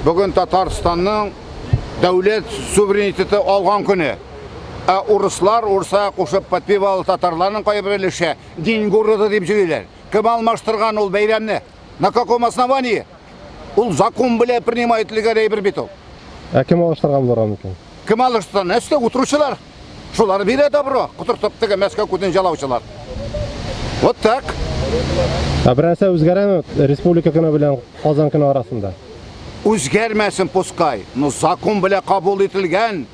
Bugün Tatarstan'ın devlet suvereniteti algan günü. Uruslar, Ursa koşup Patpivalı Tatarlarının kayıbırılışı din gurrudu deyip жүрелер. Kim almaштырған ол бәйрәмне? На каком основании? Ол закон біле принимателіге рейбір бет ол. Кім алыштырған болған екен? Кім алыштырған? Әсте отырушылар. Шулар бере добро. Құтыртып тігі Мәскеу күтін жалаушылар. Вот так. Бір нәрсе өзгерен республика күні білен Қазан күні арасында? Өзгермесін пускай. Но закон біле қабыл етілген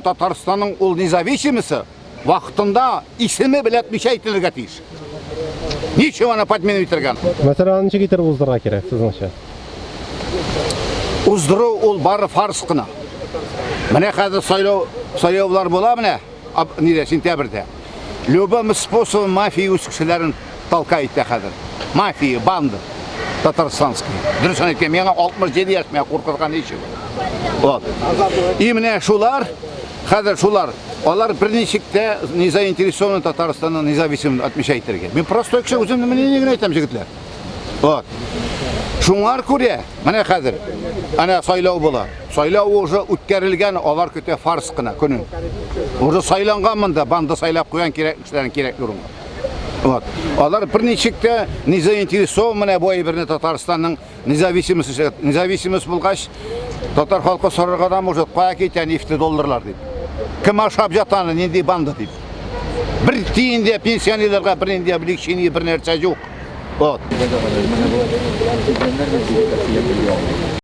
Татарстанның ол независимісі вақытында исімі білетмеше айтылырға тиіс. Ничего она подмену етірген. Мәселе неше кетер уздырға керек, сізіңше? Уздыру ол бары фарс қына. Міне қазір сайлаулар бола міне, сентябрьде. Любым способом мафия өз кішілерін талқайды қазір. Мафия, банды татарстанский. Дұрысын еткен, мені 67 яш, мен қорқырған еші. И міне шулар, қазір шулар, олар бірнешікте не заинтересованы Татарстанның независимін отмечайттырге. Мен простой кіші өзімді мнениеген айтам жігітлер. Шуңар көре, міне қазір, ана сайлау бола. Сайлау уже үткерілген, олар көте фарс қына күнін. Уже сайланған мұнда, банды сайлап қойған кішілерін керек ұрынға. Олар бірнешікте не заинтересованы бойы біріне Татарстанның независиміс болғаш, Татар халқы сұрырғадан мұжет қоя кетен $50 дейді. Кім ашап жатаны, нендей банды дейді. Бір тиінде пенсионерлерға бір нендей облегчение бір нәрсе жоқ.